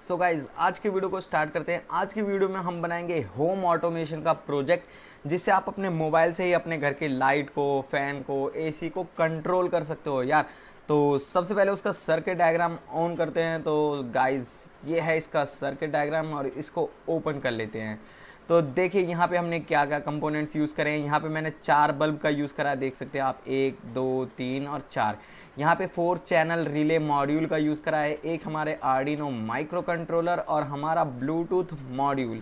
So guys आज की video को स्टार्ट करते हैं। आज की वीडियो में हम बनाएंगे होम ऑटोमेशन का प्रोजेक्ट, जिससे आप अपने मोबाइल से ही अपने घर के लाइट को, फैन को, एसी को कंट्रोल कर सकते हो यार। तो सबसे पहले उसका सर्किट डायग्राम ऑन करते हैं। तो गाइज ये है इसका सर्किट डायग्राम और इसको ओपन कर लेते हैं। तो देखिए यहाँ पे हमने क्या क्या कंपोनेंट्स यूज़ करे हैं। यहाँ पे मैंने 4 बल्ब का यूज़ करा है, देख सकते हैं आप, 1 2 3 और 4। यहाँ पे 4 चैनल रिले मॉड्यूल का यूज़ करा है, एक हमारे आर्डिनो माइक्रो कंट्रोलर और हमारा ब्लूटूथ मॉड्यूल।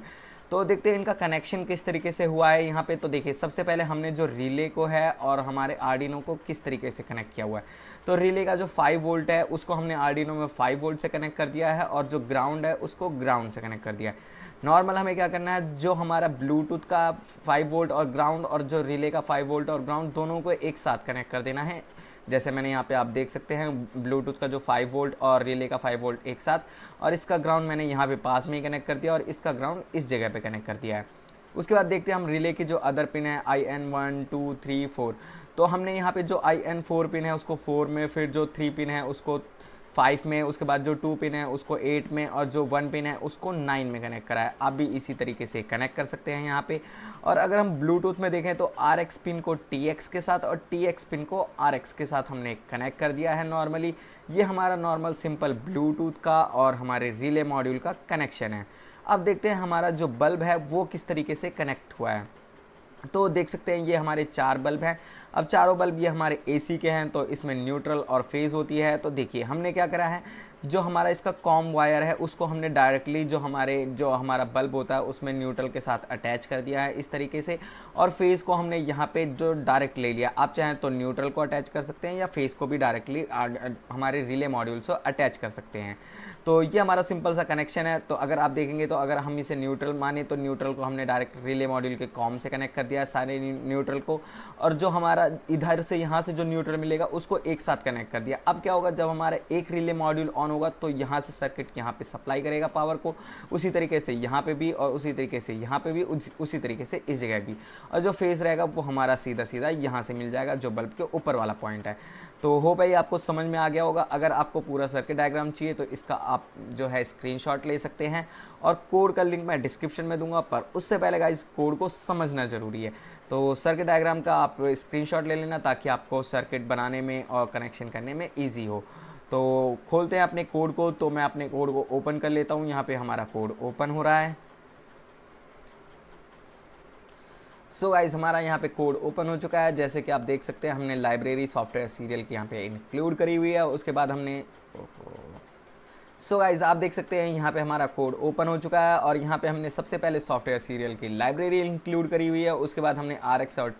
तो देखते हैं इनका कनेक्शन किस तरीके से हुआ है। यहाँ पे तो देखिए सबसे पहले हमने जो रिले को है और हमारे आर्डिनो को किस तरीके से कनेक्ट किया हुआ है। तो रिले का जो 5 वोल्ट है उसको हमने आर्डिनो में 5 वोल्ट से कनेक्ट कर दिया है और जो ग्राउंड है उसको ग्राउंड से कनेक्ट कर दिया है। नॉर्मल हमें क्या करना है, जो हमारा ब्लूटूथ का 5 वोल्ट और ग्राउंड और जो रिले का 5 वोल्ट और ग्राउंड दोनों को एक साथ कनेक्ट कर देना है। जैसे मैंने यहाँ पे आप देख सकते हैं ब्लूटूथ का जो 5 वोल्ट और रिले का 5 वोल्ट एक साथ, और इसका ग्राउंड मैंने यहाँ पे पास में ही कनेक्ट कर दिया और इसका ग्राउंड इस जगह पे कनेक्ट कर दिया है। उसके बाद देखते हैं हम रिले की जो अदर पिन है IN 1 2 3 4। तो हमने यहाँ पे जो IN 4 पिन है उसको 4 में, फिर जो 3 पिन है उसको 5 में, उसके बाद जो 2 पिन है उसको 8 में और जो 1 पिन है उसको 9 में कनेक्ट करा है। आप भी इसी तरीके से कनेक्ट कर सकते हैं यहाँ पे। और अगर हम ब्लूटूथ में देखें तो RX पिन को TX के साथ और TX पिन को RX के साथ हमने कनेक्ट कर दिया है नॉर्मली। ये हमारा नॉर्मल सिंपल ब्लूटूथ का और हमारे रिले मॉड्यूल का कनेक्शन है। अब देखते हैं हमारा जो बल्ब है वो किस तरीके से कनेक्ट हुआ है। तो देख सकते हैं ये हमारे 4 बल्ब हैं। अब चारों बल्ब ये हमारे AC के हैं, तो इसमें न्यूट्रल और फेज़ होती है। तो देखिए हमने क्या करा है, जो हमारा इसका कॉम वायर है उसको हमने डायरेक्टली जो हमारा बल्ब होता है उसमें न्यूट्रल के साथ अटैच कर दिया है इस तरीके से। और फेज़ को हमने यहाँ पे जो डायरेक्ट ले लिया। आप चाहें तो न्यूट्रल को अटैच कर सकते हैं या फेज़ को भी डायरेक्टली हमारे रिले मॉड्यूल से अटैच कर सकते हैं। तो ये हमारा सिंपल सा कनेक्शन है। तो अगर आप देखेंगे तो अगर हम इसे न्यूट्रल माने तो न्यूट्रल को हमने डायरेक्ट रिले मॉड्यूल के कॉम से कनेक्ट कर दिया है सारे न्यूट्रल को, और जो हमारा इधर से यहाँ से जो न्यूट्रल मिलेगा उसको एक साथ कनेक्ट कर दिया। अब क्या होगा, जब हमारा एक रिले मॉड्यूल ऑन होगा तो यहाँ से सर्किट यहाँ पे सप्लाई करेगा पावर को, उसी तरीके से यहाँ पे भी और उसी तरीके से यहाँ पे भी, उसी तरीके से इस जगह भी। और जो फेज़ रहेगा वो हमारा सीधा सीधा यहाँ से मिल जाएगा जो बल्ब के ऊपर वाला पॉइंट है। तो हो भाई आपको समझ में आ गया होगा। अगर आपको पूरा सर्किट डायग्राम चाहिए तो इसका आप जो है स्क्रीनशॉट ले सकते हैं और कोड का लिंक मैं डिस्क्रिप्शन में दूंगा, पर उससे पहले गाइस कोड को समझना ज़रूरी है। तो सर्किट डायग्राम का आप स्क्रीनशॉट ले लेना ताकि आपको सर्किट बनाने में और कनेक्शन करने में ईजी हो। तो खोलते हैं अपने कोड को। तो मैं अपने कोड को ओपन कर लेता हूँ। यहाँ पे हमारा कोड ओपन हो रहा है। सो गाइज हमारा यहाँ पे कोड ओपन हो चुका है। जैसे कि आप देख सकते हैं हमने लाइब्रेरी सॉफ्टवेयर सीरियल की यहाँ पे इंक्लूड करी हुई है। उसके बाद हमने सो गाइज आप देख सकते हैं यहाँ पे हमारा कोड ओपन हो चुका है और यहाँ पे हमने सबसे पहले सॉफ्टवेयर सीरियल की लाइब्रेरी इंक्लूड करी हुई है। उसके बाद हमने RX और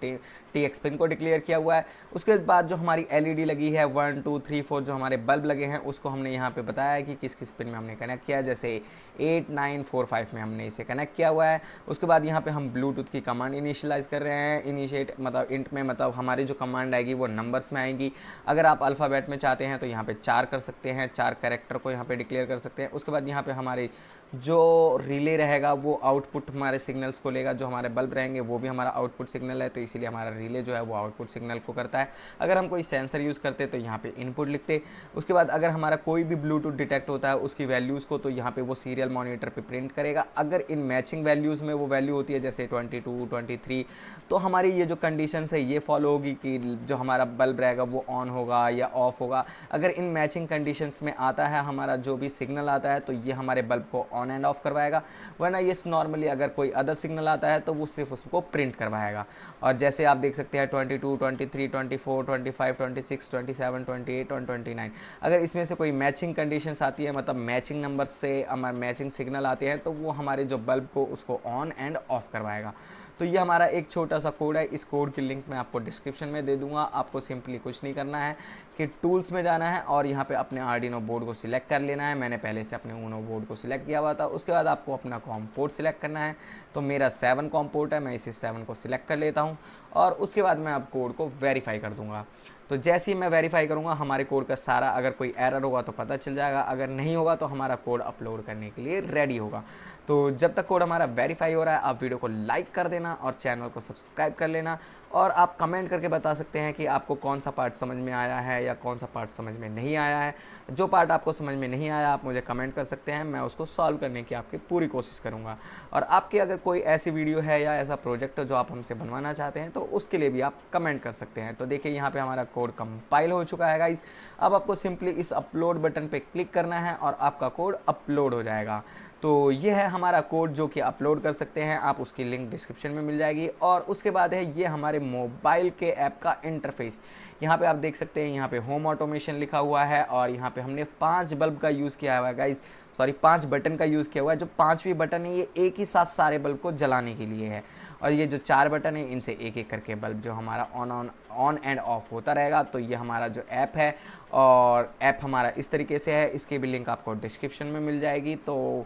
TX पिन को डिक्लेयर किया हुआ है। उसके बाद जो हमारी LED लगी है 1 2 3 4 जो हमारे बल्ब लगे हैं उसको हमने यहाँ पे बताया है कि किस किस पिन में हमने कनेक्ट किया है। जैसे 8 9 4 5 में हमने इसे कनेक्ट किया हुआ है। उसके बाद यहाँ पे हम ब्लूटूथ की कमांड इनिशियलाइज कर रहे हैं। इनिशिएट मतलब इंट में, मतलब हमारी जो कमांड आएगी वो नंबर्स में आएगी। अगर आप अल्फ़ाबेट में चाहते हैं तो यहाँ पे 4 कर सकते हैं, 4 कैरेक्टर को यहाँ पे डिक्लेयर कर सकते हैं। उसके बाद यहाँ पे हमारे जो रिले रहेगा वो आउटपुट हमारे सिग्नल्स को लेगा। जो हमारे बल्ब रहेंगे वो भी हमारा आउटपुट सिग्नल है, तो इसीलिए हमारा रिले जो है वो आउटपुट सिग्नल को करता है। अगर हम कोई सेंसर यूज़ करते तो यहाँ पे इनपुट लिखते। उसके बाद अगर हमारा कोई भी ब्लूटूथ डिटेक्ट होता है उसकी वैल्यूज़ को तो यहाँ पे वो सीरियल मॉनिटर पे प्रिंट करेगा। अगर इन मैचिंग वैल्यूज़ में वो वैल्यू होती है जैसे 22 23, तो हमारी ये जो कंडीशंस है ये फॉलो होगी कि जो हमारा बल्ब रहेगा वो ऑन होगा या ऑफ होगा। अगर इन मैचिंग कंडीशंस में आता है हमारा जो भी सिग्नल आता है तो ये हमारे बल्ब को ऑन एंड ऑफ करवाएगा, वरना ये नॉर्मली अगर कोई अदर सिग्नल आता है तो वो सिर्फ उसको प्रिंट करवाएगा। और जैसे आप देख सकते हैं 22 23 24 25 26 27 28 और 29, अगर इसमें से कोई मैचिंग कंडीशंस आती है, मतलब मैचिंग नंबर से हमारे मैचिंग सिग्नल आते हैं, तो वो हमारे जो बल्ब को उसको ऑन एंड ऑफ करवाएगा। तो ये हमारा एक छोटा सा कोड है। इस कोड की लिंक मैं आपको डिस्क्रिप्शन में दे दूंगा। आपको सिंपली कुछ नहीं करना है कि टूल्स में जाना है और यहाँ पे अपने आर्डिनो बोर्ड को सिलेक्ट कर लेना है। मैंने पहले से अपने ऊनो बोर्ड को सिलेक्ट किया हुआ था। उसके बाद आपको अपना कॉम पोर्ट सिलेक्ट करना है। तो मेरा 7 कॉम पोर्ट है, मैं इसे 7 को सिलेक्ट कर लेता हूँ और उसके बाद मैं अब कोड को वेरीफाई कर दूँगा। तो जैसे ही मैं वेरीफाई करूँगा हमारे कोड का सारा, अगर कोई एरर होगा तो पता चल जाएगा, अगर नहीं होगा तो हमारा कोड अपलोड करने के लिए रेडी होगा। तो जब तक कोड हमारा वेरीफाई हो रहा है आप वीडियो को लाइक कर देना और चैनल को सब्सक्राइब कर लेना। और आप कमेंट करके बता सकते हैं कि आपको कौन सा पार्ट समझ में आया है या कौन सा पार्ट समझ में नहीं आया है। जो पार्ट आपको समझ में नहीं आया आप मुझे कमेंट कर सकते हैं, मैं उसको सॉल्व करने की आपकी पूरी कोशिश करूँगा। और आपकी अगर कोई ऐसी वीडियो है या ऐसा प्रोजेक्ट जो आप हमसे बनवाना चाहते हैं तो उसके लिए भी आप कमेंट कर सकते हैं। तो देखिए यहाँ पे हमारा कोड कंपाइल हो चुका है गाइस। अब आपको सिंपली इस अपलोड बटन पे क्लिक करना है और आपका कोड अपलोड हो जाएगा। तो ये है हमारा कोड जो कि अपलोड कर सकते हैं आप, उसकी लिंक डिस्क्रिप्शन में मिल जाएगी। और उसके बाद है ये हमारे मोबाइल के ऐप का इंटरफेस। यहाँ पे आप देख सकते हैं, यहाँ पे होम ऑटोमेशन लिखा हुआ है और यहाँ पे हमने 5 बल्ब का यूज़ किया हुआ है गाइस, सॉरी 5 बटन का यूज़ किया हुआ है। जो 5वीं बटन है ये एक ही साथ सारे बल्ब को जलाने के लिए है, और ये जो 4 बटन है इनसे एक एक करके बल्ब जो हमारा ऑन एंड ऑफ होता रहेगा। तो ये हमारा जो ऐप है, और ऐप हमारा इस तरीके से है, इसकी भी लिंक आपको डिस्क्रिप्शन में मिल जाएगी। तो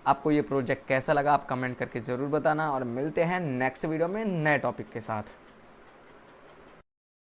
आपको ये प्रोजेक्ट कैसा लगा आप कमेंट करके ज़रूर बताना, और मिलते हैं नेक्स्ट वीडियो में नए टॉपिक के साथ।